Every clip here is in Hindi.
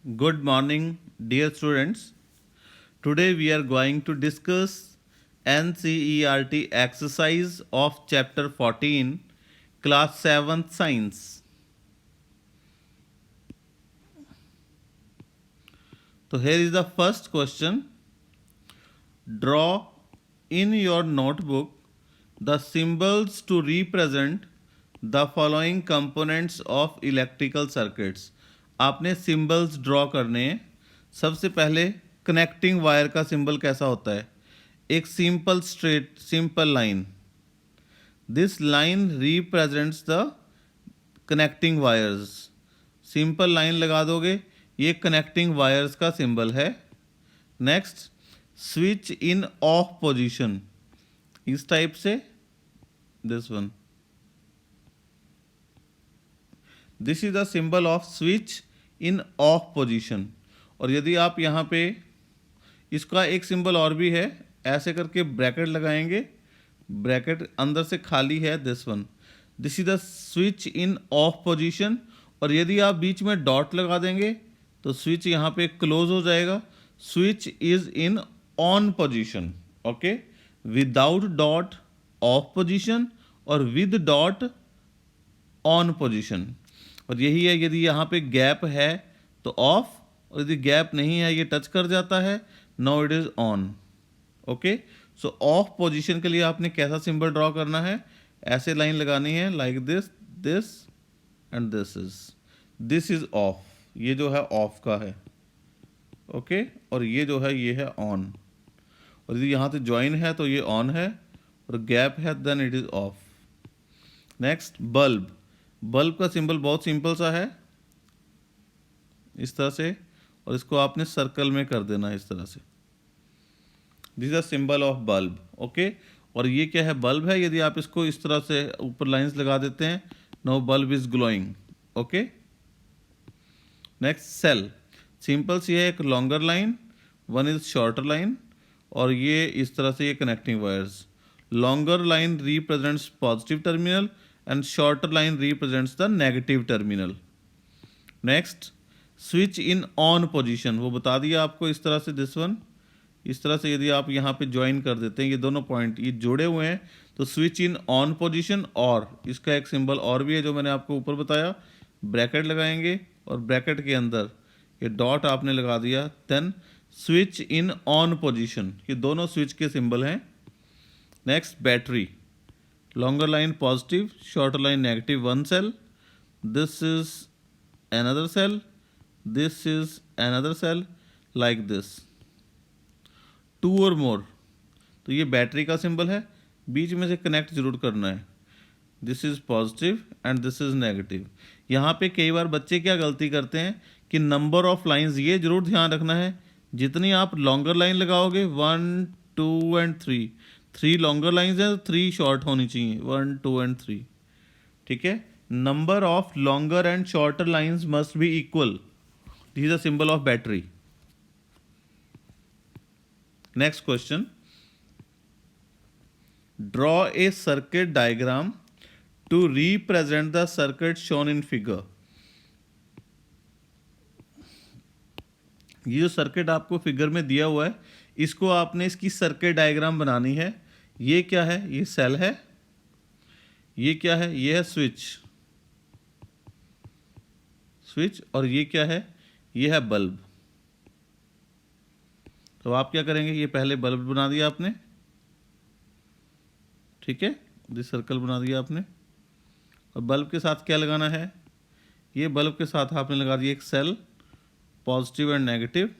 Good morning, dear students. Today we are going to discuss NCERT exercise of chapter 14, class 7th science. So here is the first question. Draw in your notebook the symbols to represent the following components of electrical circuits. आपने सिंबल्स ड्रॉ करने हैं. सबसे पहले कनेक्टिंग वायर का सिंबल कैसा होता है? एक simple straight simple line. This line represents the connecting wires. Simple line लगा दोगे, ये कनेक्टिंग वायर्स का सिंबल है. Next, switch in of position, इस टाइप से. This one, this is the symbol off switch in of position. और यदि आप यहाँ पे इसका एक सिंबल और भी है, ऐसे करके ब्रैकेट लगाएंगे, ब्रैकेट अंदर से खाली है. This one, this is the switch in of position. और यदि आप बीच में डॉट लगा देंगे तो स्विच यहाँ पे क्लोज हो जाएगा. Switch is in on position. Okay, without dot of position और विद डॉट ऑन पोजीशन. और यही है, यदि यहाँ पे गैप है तो ऑफ, और यदि गैप नहीं है, ये टच कर जाता है, now it is on. Okay, so of position के लिए आपने कैसा सिंबल ड्रॉ करना है? ऐसे लाइन लगानी है, like this, this and this is of. ये जो है ऑफ का है. ओके, और ये जो है ये है ऑन. और यदि यहाँ से ज्वाइन है तो ये ऑन है, और गैप है then it is off. Next, bulb. Bulb का सिंबल बहुत सिंपल सा है, इस तरह से, और इसको आपने सर्कल में कर देना है इस तरह से. This is the symbol of bulb. Okay, और ये क्या है? बल्ब है. यदि आप इसको इस तरह से ऊपर लाइंस लगा देते हैं, no bulb is glowing. Okay, next, cell. Simple सी है, एक longer line, one is shorter line, और ये इस तरह से ये connecting wires. Longer line represents positive terminal and shorter line represents the negative terminal. Next, switch in on position, वो बता दिया आपको इस तरह से. दिस वन, इस तरह से यदि आप यहाँ पे ज्वाइन कर देते हैं, ये दोनों पॉइंट ये जोड़े हुए हैं, तो स्विच इन ऑन पोजीशन. और इसका एक सिंबल और भी है जो मैंने आपको ऊपर बताया. ब्रैकेट लगाएंगे और ब्रैकेट के अंदर ये डॉट आपने लगा दिया, then switch in on position. ये दोनों स्विच के सिंबल हैं. Next, battery. Longer line positive, shorter line negative, one cell. This is another cell, this is another cell, like this. Two और मोर, तो ये बैटरी का सिंबल है. बीच में से कनेक्ट जरूर करना है. This is positive and this is negative. यहाँ पे कई बार बच्चे क्या गलती करते हैं कि नंबर ऑफ लाइंस, ये जरूर ध्यान रखना है, जितनी आप लॉन्गर लाइन लगाओगे, 1 2 एंड 3, 3 लॉन्गर लाइंस हैं, 3 शॉर्ट होनी चाहिए, 1 2 एंड 3. ठीक है, number of longer and shorter lines must be equal. This is a symbol of battery. Next question, draw a circuit diagram to represent the circuit shown in figure. ये जो सर्किट आपको फिगर में दिया हुआ है, इसको आपने इसकी सर्किट डायग्राम बनानी है. ये क्या है? ये सेल है. ये क्या है? ये है स्विच, स्विच. और ये क्या है? ये है बल्ब. तो आप क्या करेंगे? ये पहले बल्ब बना दिया आपने, ठीक है, दिस सर्कल बना दिया आपने. और बल्ब के साथ क्या लगाना है? ये बल्ब के साथ आपने लगा दिया एक सेल, पॉजिटिव एंड नेगेटिव,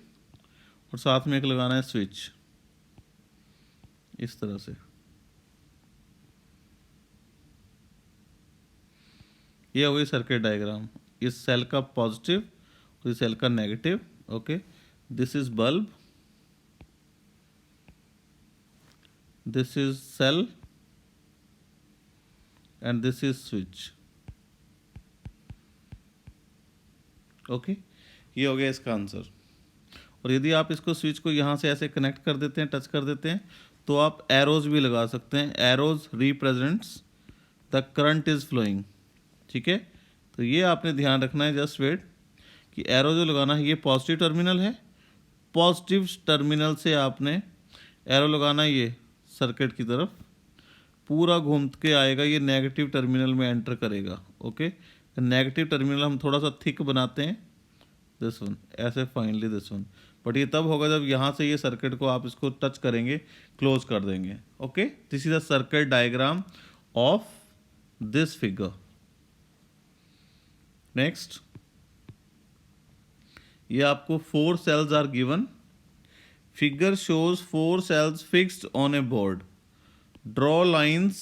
और साथ में एक लगाना है स्विच, इस तरह से. ये हो गई सर्किट डायग्राम. इस सेल का पॉजिटिव और इस सेल का negative. Okay, this is bulb, this is cell and this is switch. Okay, ये हो गया इसका आंसर. और यदि आप इसको स्विच को यहाँ से ऐसे कनेक्ट कर देते हैं, टच कर देते हैं, तो आप एरोज भी लगा सकते हैं. Arrows represents the current is flowing. ठीक है, तो ये आपने ध्यान रखना है. जस्ट वेट, कि एरो जो लगाना है ये पॉजिटिव टर्मिनल है, पॉजिटिव टर्मिनल से आपने एरो लगाना ये सर्किट की तरफ, पूरा घूम के आएगा, ये नेगेटिव टर्मिनल में एंटर करेगा। ओके, नेगेटिव टर्मिनल हम थोड़ा सा थिक बनाते हैं, दिस वन ऐसे, फाइनली दिस वन। बट ये तब होगा जब यहाँ से ये सर्किट को आप इसको टच करेंगे, क्लोज कर देंगे। Okay, this is the circuit diagram of this figure. Next, ये आपको 4 cells are given. Figure shows 4 cells fixed on a board. Draw lines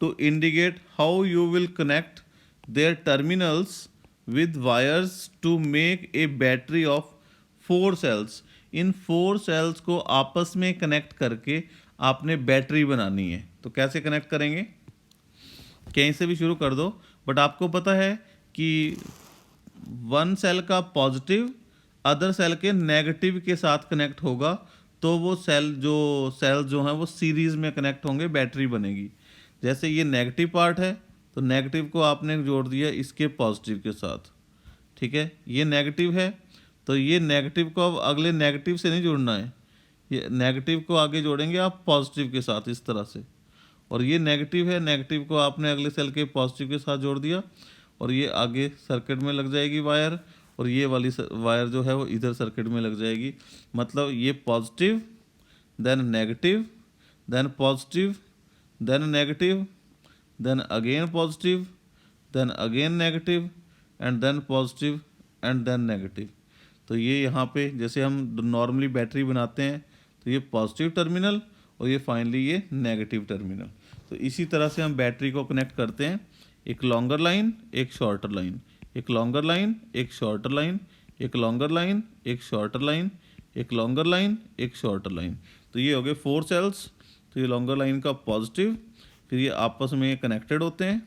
to indicate how you will connect their terminals with wires to make a battery of 4 cells. In 4 cells को आपस में कनेक्ट करके आपने बैटरी बनानी है। तो कैसे कनेक्ट करेंगे? कहीं से भी शुरू कर दो, बट आपको पता है कि 1 सेल का पॉजिटिव अदर सेल के नेगेटिव के साथ कनेक्ट होगा, तो वो सेल जो हैं वो सीरीज़ में कनेक्ट होंगे, बैटरी बनेगी। जैसे ये नेगेटिव पार्ट है, तो नेगेटिव को आपने जोड़ दिया इसके पॉजिटिव के साथ, ठीक है। ये नेगेटिव है, तो ये नेगेटिव को अब अगले नेगेटिव से नहीं जोड़ना है, ये नेगेटिव को आगे जोड़ेंगे आप पॉजिटिव के साथ इस तरह से। और ये नेगेटिव है, नेगेटिव को आपने अगले सेल के पॉजिटिव के साथ जोड़ दिया, और ये आगे सर्किट में लग जाएगी वायर, और ये वाली वायर जो है वो इधर सर्किट में लग जाएगी। मतलब ये positive, then negative, then positive, then negative, then again positive, then again negative, and then positive, and then negative. तो ये यहाँ पे जैसे हम नॉर्मली बैटरी बनाते हैं, तो ये पॉजिटिव टर्मिनल और ये फाइनली ये नेगेटिव टर्मिनल। तो इसी तरह से हम बैटरी को कनेक्ट करते हैं, एक लॉन्गर लाइन, एक शॉर्टर लाइन, एक लॉन्गर लाइन, एक शॉर्टर लाइन, एक लॉन्गर लाइन, एक शॉर्टर लाइन, एक लॉन्गर लाइन, एक शॉर्टर लाइन। तो ये हो गए 4 सेल्स। तो ये लॉन्गर लाइन का पॉजिटिव, फिर ये आपस में कनेक्टेड होते हैं,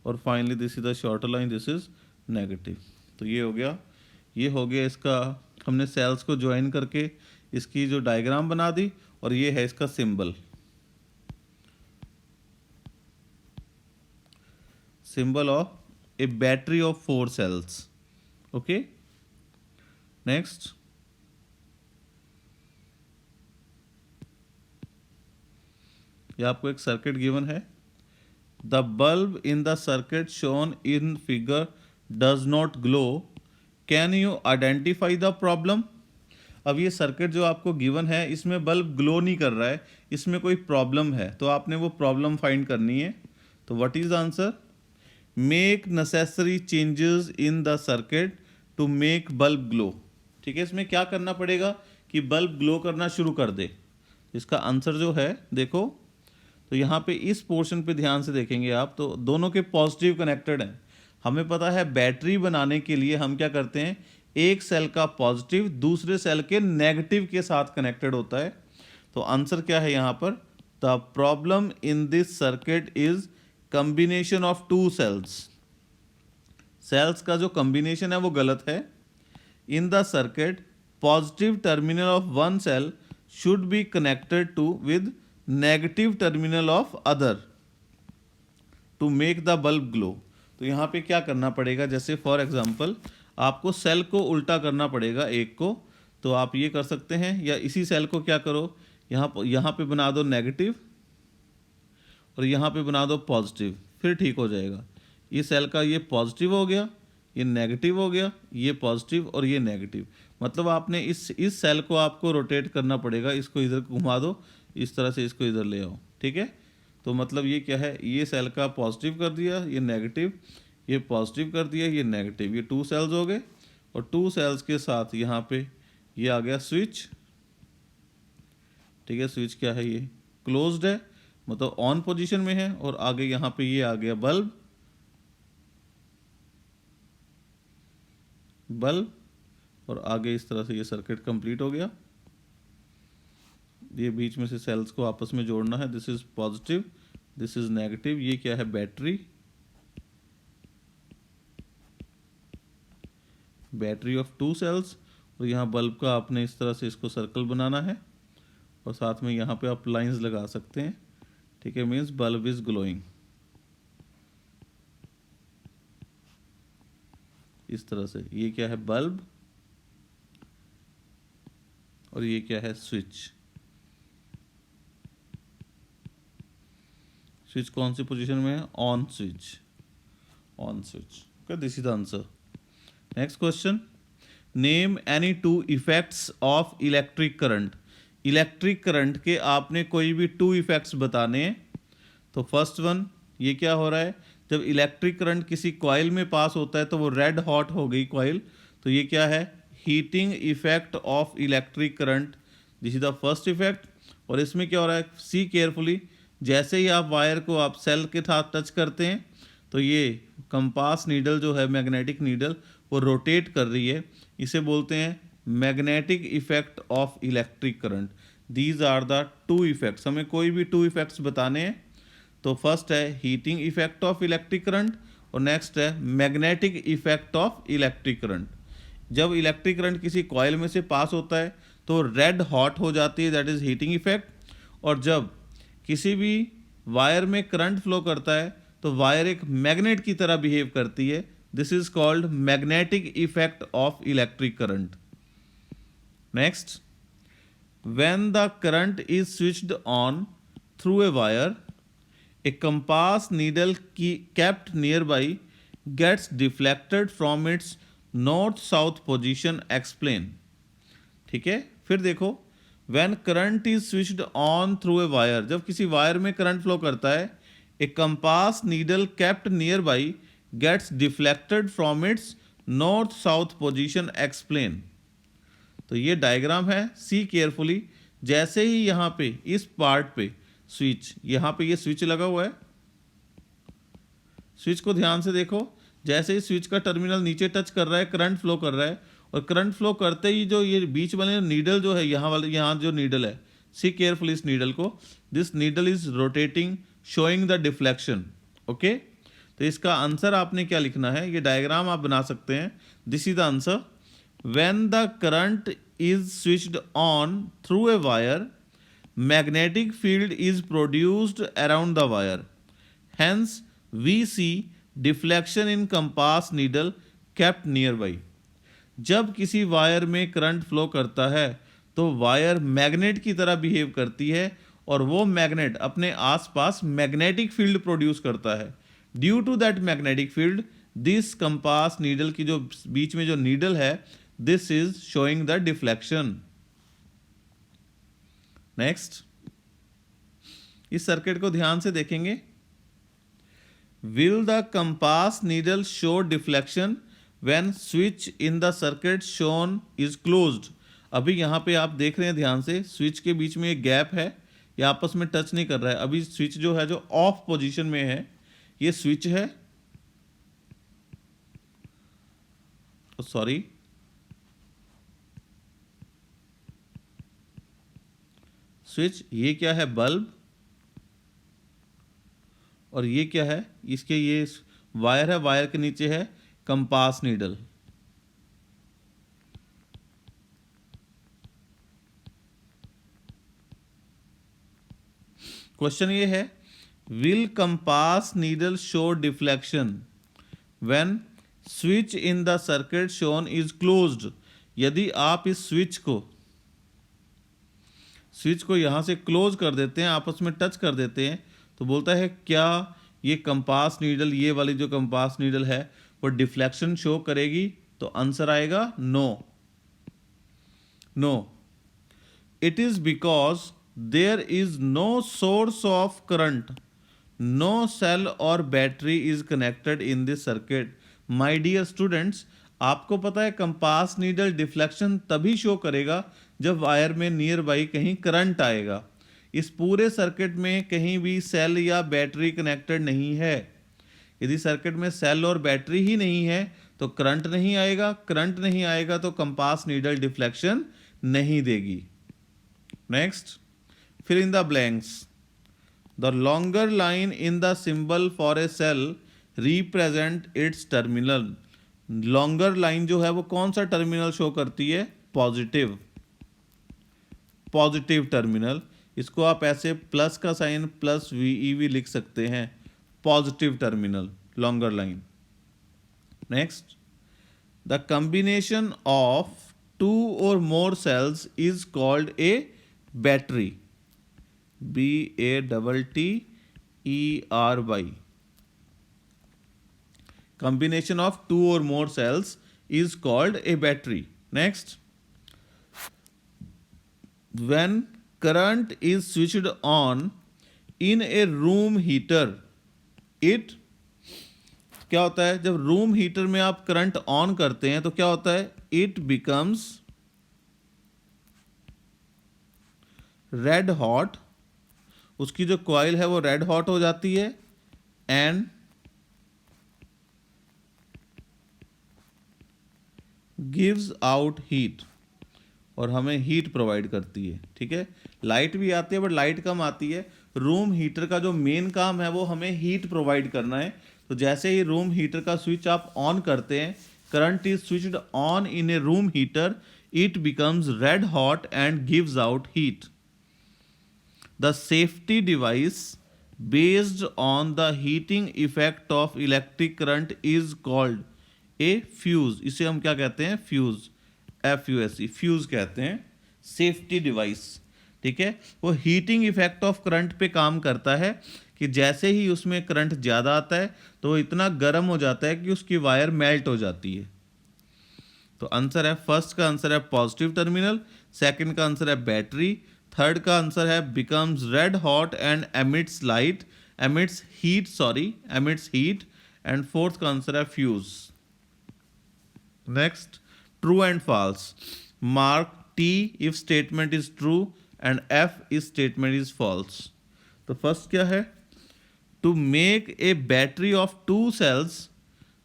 और finally this is the shorter line, this is negative. तो ये हो गया इसका, हमने सेल्स को ज्वाइन करके इसकी जो डायग्राम बना दी, और ये है इसका symbol of a battery of 4 cells. Okay, next, ये आपको एक सर्किट गिवन है। The bulb in the circuit shown in figure does not glow, can you identify the problem? अब ये सर्किट जो आपको गिवन है, इसमें बल्ब ग्लो नहीं कर रहा है, इसमें कोई प्रॉब्लम है, तो आपने वो प्रॉब्लम फाइंड करनी है। तो what is the answer? Make necessary changes in the circuit to make bulb glow. ठीक है, इसमें क्या करना पड़ेगा कि बल्ब ग्लो करना शुरू कर दे। इसका आंसर जो है देखो, तो यहाँ पे इस पोर्शन पे ध्यान से देखेंगे आप, तो दोनों के पॉजिटिव कनेक्टेड हैं। हमें पता है बैटरी बनाने के लिए हम क्या करते हैं, एक सेल का पॉजिटिव दूसरे सेल के नेगेटिव के साथ कनेक्टेड होता है। तो आंसर क्या है यहाँ पर? The problem in this circuit is combination of 2 cells. Cells का जो कम्बिनेशन है वो गलत है। In the circuit positive terminal of 1 cell should be connected to with negative terminal of other to make the bulb glow. तो यहाँ पे क्या करना पड़ेगा, जैसे फॉर एग्जांपल आपको सेल को उल्टा करना पड़ेगा एक को, तो आप ये कर सकते हैं, या इसी सेल को क्या करो, यहाँ पे बना दो नेगेटिव और यहाँ पे बना दो पॉजिटिव, फिर ठीक हो जाएगा। ये सेल का ये पॉजिटिव हो गया, ये नेगेटिव हो गया, ये पॉजिटिव और ये नेगेटिव। मतलब आपने इस सेल को आपको रोटेट करना पड़ेगा, इसको इधर घुमा दो, इस तरह से इसको इधर ले आओ। ठीक है, तो मतलब ये क्या है, ये सेल का पॉजिटिव कर दिया, ये नेगेटिव, ये पॉजिटिव कर दिया, ये नेगेटिव, ये 2 सेल्स हो गए। और 2 सेल्स के साथ यहाँ पे ये आ गया स्विच। ठीक है, स्विच क्या है, ये क्लोज्ड है, मतलब ऑन पोजीशन में है, और आगे यहाँ पे ये आ गया बल्ब, और आगे इस तरह से ये सर्किट कंप्लीट हो गया। ये बीच में से सेल्स को आपस में जोड़ना है, this is positive, this is negative. ये क्या है, बैटरी ऑफ 2 सेल्स, और यहाँ बल्ब का आपने इस तरह से इसको सर्कल बनाना है, और साथ में यहाँ पे आप लाइंस लगा सकते हैं। ठीक है, मीन्स बल्ब इज ग्लोइंग। इस तरह से, ये क्या है बल्ब और ये क्या है स्विच। स्विच कौन सी पोजीशन में है, on switch, on switch. Okay, this is the answer. Next question, name any two effects of electric current. Electric current के आपने कोई भी टू इफेक्ट्स बताने हैं। तो फर्स्ट वन, ये क्या हो रहा है, जब इलेक्ट्रिक करंट किसी कॉइल में पास होता है तो वो रेड हॉट हो गई कॉइल, तो ये क्या है, heating effect of electric current, this is the first effect. और इसमें क्या हो रहा है, सी केयरफुली, जैसे ही आप वायर को आप सेल के साथ टच करते हैं तो ये कंपास नीडल जो है, मैग्नेटिक नीडल, वो रोटेट कर रही है, इसे बोलते हैं magnetic effect of electric current. These are the two effects, हमें कोई भी टू इफेक्ट्स बताने हैं। तो फर्स्ट है heating effect of electric current और नेक्स्ट है magnetic effect of electric current. जब इलेक्ट्रिक करंट किसी कॉइल में से पास होता है तो रेड हॉट हो जाती है, दैट इज हीटिंग इफेक्ट। और जब किसी भी वायर में करंट फ्लो करता है तो वायर एक मैग्नेट की तरह बिहेव करती है, this is called magnetic effect of electric current. Next, when the current is switched on through a wire, a compass needle kept nearby gets deflected from its north south position, explain। ठीक है, फिर देखो, when current is switched on through a wire, जब किसी वायर में करंट फ्लो करता है, a compass needle kept nearby gets deflected from its north south position, explain। तो ये डायग्राम है, सी केयरफुली, जैसे ही यहाँ पे इस पार्ट पे स्विच, यहाँ पे ये स्विच लगा हुआ है, स्विच को ध्यान से देखो, जैसे ही स्विच का टर्मिनल नीचे टच कर रहा है करंट फ्लो कर रहा है, और करंट फ्लो करते ही जो ये बीच वाले नीडल जो है, यहाँ वाले, यहाँ जो नीडल है, सी केयरफुल इस नीडल को, this needle is rotating showing the deflection. Okay, तो इसका आंसर आपने क्या लिखना है, ये डायग्राम आप बना सकते हैं, this is the answer. When the current is switched on through a wire, magnetic field is produced around the wire, hence we see deflection in compass needle kept nearby। जब किसी वायर में करंट फ्लो करता है तो वायर मैग्नेट की तरह बिहेव करती है और वो मैग्नेट अपने आसपास मैग्नेटिक फील्ड प्रोड्यूस करता है। Due to that magnetic field, this compass needle की जो बीच में जो नीडल है, this is showing the deflection. Next, इस सर्किट को ध्यान से देखेंगे, will the compass needle show deflection when switch in the circuit shown is closed. अभी यहाँ पे आप देख रहे हैं ध्यान से, स्विच के बीच में एक गैप है, ये आपस में टच नहीं कर रहा है। अभी स्विच जो है जो ऑफ पोजीशन में है, ये स्विच है, सॉरी, स्विच, ये क्या है बल्ब, और ये क्या है, इसके ये वायर है, वायर के नीचे है कंपास नीडल। क्वेश्चन ये है, will compass needle show deflection when switch in the circuit shown is closed. यदि आप इस स्विच को यहां से क्लोज कर देते हैं, आपस में टच कर देते हैं, तो बोलता है क्या ये कंपास नीडल, ये वाली जो कंपास नीडल है, वो डिफ्लेक्शन शो करेगी? तो आंसर आएगा no. No, it is because there is no source of current, no cell और battery is connected in this circuit. My dear students, आपको पता है कंपास नीडल डिफ्लेक्शन तभी शो करेगा जब वायर में नियर बाई कहीं करंट आएगा। इस पूरे सर्किट में कहीं भी सेल या बैटरी कनेक्टेड नहीं है। यदि सर्किट में सेल और बैटरी ही नहीं है तो करंट नहीं आएगा, करंट नहीं आएगा तो कंपास नीडल डिफ्लेक्शन नहीं देगी। Next, fill in the blanks. The longer line in the symbol for a cell represent its terminal. Longer line जो है वो कौन सा टर्मिनल शो करती है? Positive, positive terminal. इसको आप ऐसे प्लस का साइन प्लस वी भी लिख सकते हैं, positive terminal, longer line. Next, the combination of 2 or more cells is called a battery. BATTERY. Combination of 2 or more cells is called a battery. Next, when current is switched on in a room heater, it क्या होता है जब रूम हीटर में आप करंट ऑन करते हैं तो क्या होता है, इट बिकम्स रेड हॉट, उसकी जो कॉइल है वो रेड हॉट हो जाती है, एंड गिव्स आउट हीट, और हमें हीट प्रोवाइड करती है। ठीक है, लाइट भी आती है बट लाइट कम आती है। रूम हीटर का जो मेन काम है वो हमें हीट प्रोवाइड करना है। तो जैसे ही रूम हीटर का स्विच आप ऑन करते हैं, current is switched on in A room heater, it becomes red hot and gives out heat. The safety device based on the heating effect of electric current is called a fuse. इसे हम क्या कहते हैं, फ्यूज, FUSE, फ्यूज कहते हैं, सेफ्टी डिवाइस। ठीक है, वो हीटिंग इफेक्ट ऑफ करंट पे काम करता है कि जैसे ही उसमें करंट ज़्यादा आता है तो वो इतना गर्म हो जाता है कि उसकी वायर मेल्ट हो जाती है। तो आंसर है, फर्स्ट का आंसर है पॉजिटिव टर्मिनल, सेकंड का आंसर है बैटरी, थर्ड का आंसर है becomes red hot and emits heat, and fourth का आंसर है fuse. Next, true and false. Mark T if statement is true and F if statement is false. तो फर्स्ट क्या है, to make a battery of 2 cells,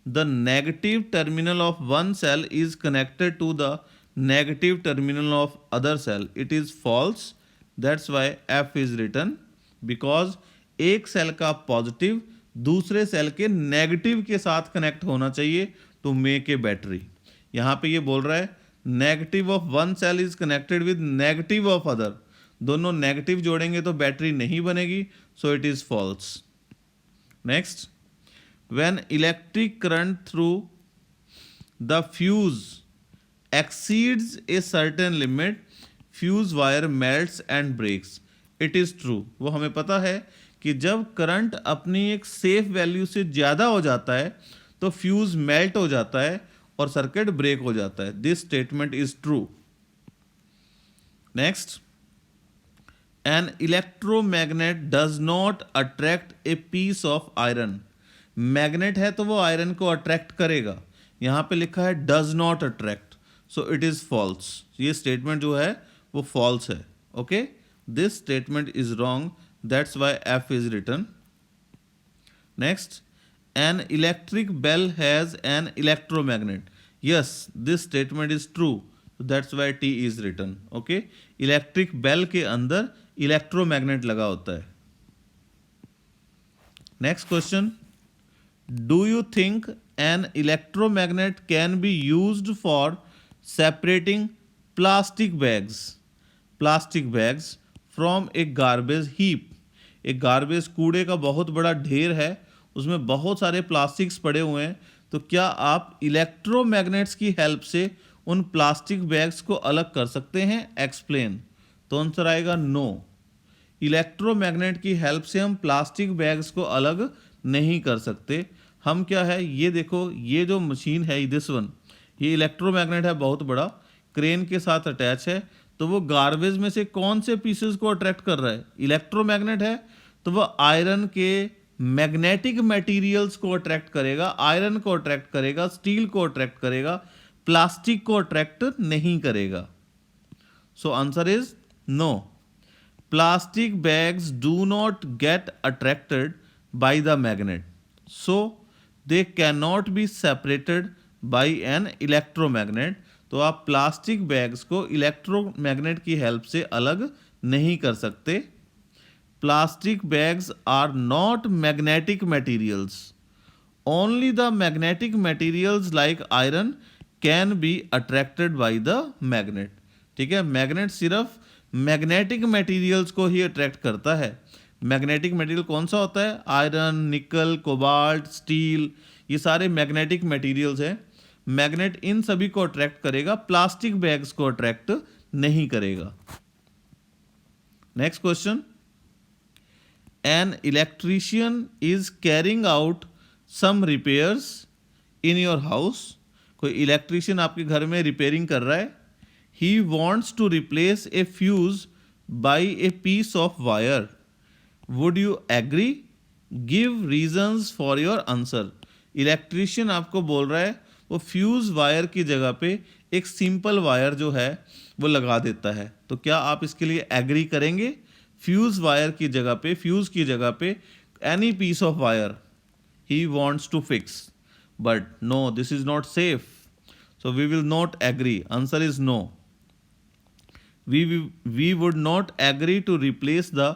the negative terminal of one cell is connected to the negative terminal of other cell. It is false. That's why F is written, because एक सेल का पॉजिटिव दूसरे सेल के नेगेटिव के साथ कनेक्ट होना चाहिए to make a battery. यहाँ पे ये बोल रहा है negative of one cell is connected with negative of other, दोनों नेगेटिव जोड़ेंगे तो बैटरी नहीं बनेगी, so it is false. Next, when electric current through the fuse exceeds a certain limit, fuse wire melts and breaks. It is true. वो हमें पता है कि जब करंट अपनी एक सेफ वैल्यू से ज़्यादा हो जाता है तो फ्यूज मेल्ट हो जाता है और सर्किट ब्रेक हो जाता है। This statement is true. Next, an electromagnet does not attract a piece of iron. Magnet है तो वो आयरन को अट्रैक्ट करेगा, यहां पे लिखा है does not attract, so it is false. ये स्टेटमेंट जो है वो फॉल्स है। Okay, this statement is wrong, that's why F is written. Next, an electric bell has an electromagnet. Yes, this statement is true. That's why T is written. Okay, electric bell के अंदर electromagnet लगा होता है। Next question, do you think an electromagnet can be used for separating plastic bags from a garbage heap? एक गार्बेज कूड़े का बहुत बड़ा ढेर है, उसमें बहुत सारे प्लास्टिक्स पड़े हुए हैं, तो क्या आप इलेक्ट्रोमैग्नेट्स की हेल्प से उन प्लास्टिक बैग्स को अलग कर सकते हैं? एक्सप्लेन। तो आंसर आएगा नो। इलेक्ट्रोमैग्नेट की हेल्प से हम प्लास्टिक बैग्स को अलग नहीं कर सकते। हम क्या है, ये देखो, ये जो मशीन है दिस वन, ये इलेक्ट्रोमैग्नेट है, बहुत बड़ा, क्रेन के साथ अटैच है, तो वो गार्बेज में से कौन से पीसेस को अट्रैक्ट कर रहा है? इलेक्ट्रोमैग्नेट है, तो वो आयरन के मैग्नेटिक मटेरियल्स को अट्रैक्ट करेगा, आयरन को अट्रैक्ट करेगा, स्टील को अट्रैक्ट करेगा, प्लास्टिक को अट्रैक्ट नहीं करेगा। So answer is no. Plastic bags do not get attracted by the magnet, so they can not be separated by an electromagnet. तो आप प्लास्टिक बैग्स को इलेक्ट्रोमैग्नेट की हेल्प से अलग नहीं कर सकते। Plastic bags are not magnetic materials, only the magnetic materials like iron can be attracted by the magnet. ठीक है, मैग्नेट सिर्फ मैग्नेटिक मटेरियल्स को ही अट्रैक्ट करता है। मैग्नेटिक मटेरियल कौन सा होता है? आयरन, निकल, कोबाल्ट, स्टील, ये सारे मैग्नेटिक मटेरियल्स हैं। मैग्नेट इन सभी को अट्रैक्ट करेगा, प्लास्टिक बैग्स को अट्रैक्ट नहीं करेगा। Next question, an electrician is carrying out some repairs in your house. कोई इलेक्ट्रीशियन आपके घर में रिपेयरिंग कर रहा है। He wants to replace a fuse by a piece of wire, would you agree? Give reasons for your answer. Electrician आपको बोल रहा है वो फ्यूज वायर की जगह पे एक सिंपल वायर जो है वो लगा देता है, तो क्या आप इसके लिए एग्री करेंगे? फ्यूज वायर की जगह पे, फ्यूज की जगह पे any piece of wire he wants to fix, but no, this is not safe, so we will not agree. Answer is no. We would not agree to replace the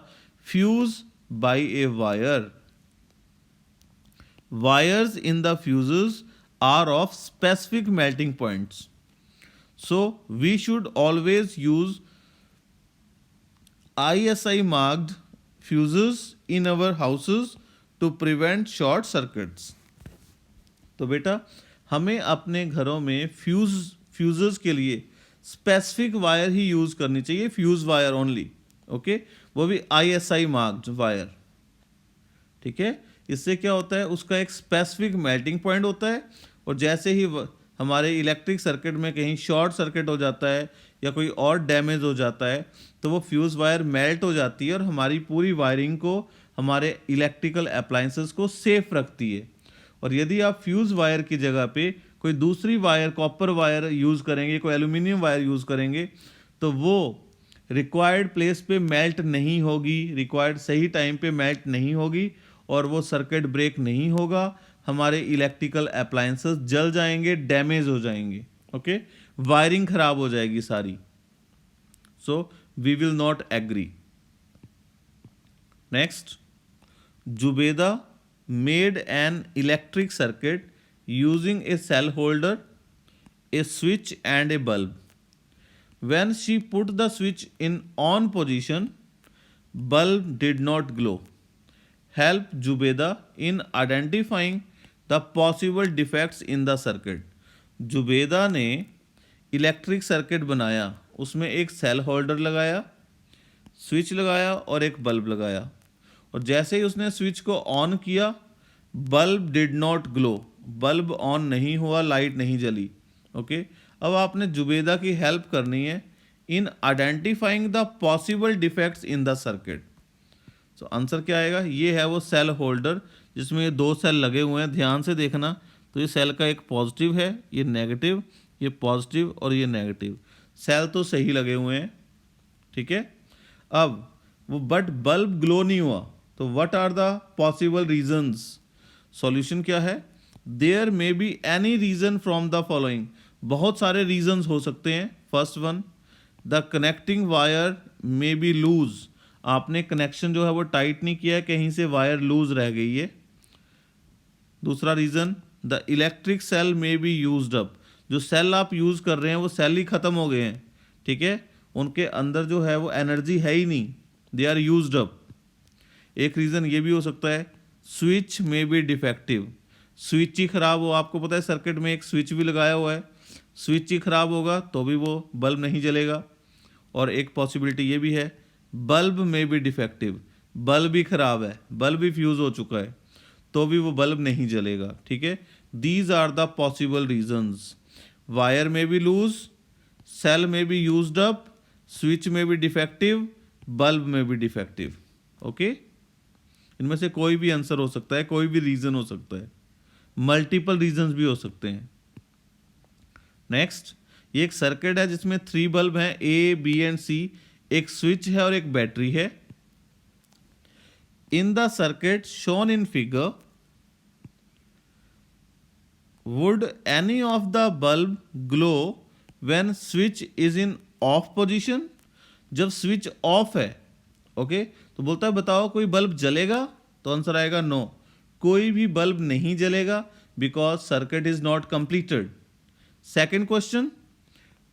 fuse by a wire. Wires in the fuses are of specific melting points, so we should always use ISI marked fuses in our houses to prevent short circuits. तो बेटा हमें अपने घरों में फ्यूजेस के लिए स्पेसिफिक वायर ही यूज करनी चाहिए, फ्यूज वायर ओनली, ओके, वो भी ISI मार्क्ड वायर, ठीक है। इससे क्या होता है, उसका एक स्पेसिफिक मेल्टिंग पॉइंट होता है, और जैसे ही हमारे इलेक्ट्रिक सर्किट में कहीं शॉर्ट सर्किट हो जाता है या कोई और डैमेज हो जाता है तो वो फ्यूज़ वायर मेल्ट हो जाती है और हमारी पूरी वायरिंग को, हमारे इलेक्ट्रिकल अप्लायंसेस को सेफ रखती है। और यदि आप फ्यूज़ वायर की जगह पे कोई दूसरी वायर, कॉपर वायर यूज़ करेंगे, कोई एल्यूमिनियम वायर यूज़ करेंगे, तो वो रिक्वायर्ड प्लेस पे मेल्ट नहीं होगी, रिक्वायर्ड सही टाइम पे मेल्ट नहीं होगी, और वो सर्किट ब्रेक नहीं होगा, हमारे इलेक्ट्रिकल अप्लायंसेस जल जाएंगे, डैमेज हो जाएंगे, ओके, वायरिंग खराब हो जाएगी सारी। So we will not agree. Next, Zubeda made an electric circuit using a cell holder, a switch and a bulb. When she put the switch in on position, bulb did not glow. Help Jubeda in identifying the possible defects in the circuit. Zubeda ने इलेक्ट्रिक सर्किट बनाया, उसमें एक सेल होल्डर लगाया, स्विच लगाया और एक बल्ब लगाया, और जैसे ही उसने स्विच को ऑन किया, bulb did not glow, bulb on नहीं हुआ, लाइट नहीं जली, ओके। अब आपने जुबेदा की हेल्प करनी है in identifying the possible defects in the circuit. So answer क्या आएगा, ये है वो सेल होल्डर जिसमें ये दो सेल लगे हुए हैं, ध्यान से देखना। तो ये सेल का एक पॉजिटिव है, ये नेगेटिव, ये पॉजिटिव और ये नेगेटिव, सेल तो सही लगे हुए हैं, ठीक है। अब वो बट बल्ब ग्लो नहीं हुआ, तो what are the possible reasons? Solution क्या है, there may be any reason from the following, बहुत सारे रीजंस हो सकते हैं। First one, the connecting wire may be loose, आपने कनेक्शन जो है वो टाइट नहीं किया है, कहीं से वायर लूज रह गई है। दूसरा reason, the electric cell may be used up, जो सेल आप यूज कर रहे हैं वो सेल ही खत्म हो गए हैं, ठीक है, उनके अंदर जो है वो एनर्जी है ही नहीं, दे आर यूज्ड अप। एक रीजन ये भी हो सकता है, switch may be defective, switch ही खराब हो, आपको पता है सर्किट में एक स्विच भी लगाया हुआ है, स्विच ही खराब होगा तो भी वो बल्ब नहीं जलेगा। और एक पॉसिबिलिटी ये भी है, बल्ब में भी डिफेक्टिव, बल्ब ही खराब है, बल्ब ही फ्यूज हो चुका है, तो भी वो बल्ब नहीं जलेगा, ठीक है। These are the possible reasons, wire में भी लूज, सेल में भी यूज्ड अप, स्विच में भी डिफेक्टिव, बल्ब में भी डिफेक्टिव, ओके। इनमें से कोई भी आंसर हो सकता है, कोई भी रीजन हो सकता है, मल्टीपल रीजंस भी हो सकते हैं। नेक्स्ट, ये एक सर्किट है जिसमें 3 बल्ब हैं, ए, बी एंड सी, एक स्विच है और एक बैटरी है। In the circuit shown in figure, would any of the bulb glow when switch is in of position? जब स्विच ऑफ है, ओके, तो बोलता है बताओ कोई बल्ब जलेगा? तो आंसर आएगा नो, कोई भी बल्ब नहीं जलेगा, because circuit is not completed. Second question,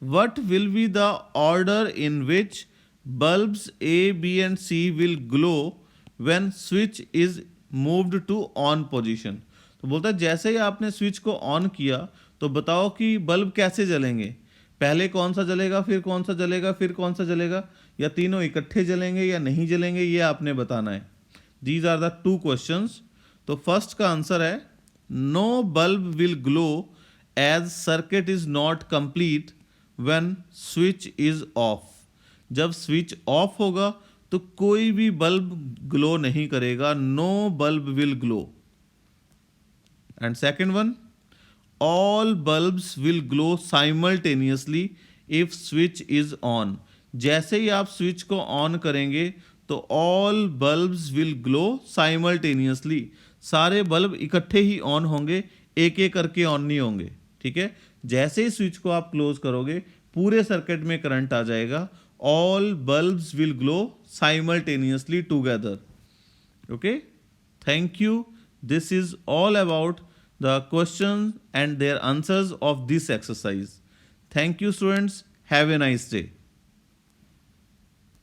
what will be the order in which bulbs A, B and C will glow when switch is moved to on position? तो बोलता है जैसे ही आपने स्विच को ऑन किया तो बताओ कि बल्ब कैसे जलेंगे, पहले कौन सा जलेगा, फिर कौन सा जलेगा, फिर कौन सा जलेगा, या तीनों इकट्ठे जलेंगे या नहीं जलेंगे, ये आपने बताना है। These are the 2 questions. तो फर्स्ट का आंसर है no bulb will glow as circuit is not complete when switch is off. जब स्विच ऑफ होगा तो कोई भी बल्ब ग्लो नहीं करेगा, no bulb will glow. And second one, all bulbs will glow simultaneously if switch is on. जैसे ही आप स्विच को ऑन करेंगे तो all bulbs will glow simultaneously, सारे बल्ब इकट्ठे ही ऑन होंगे, एक एक करके ऑन नहीं होंगे, ठीक है। जैसे ही स्विच को आप क्लोज करोगे पूरे सर्किट में करंट आ जाएगा, all bulbs will glow simultaneously together. Okay, thank you. This is all about the questions and their answers of this exercise. Thank you, students. Have a nice day.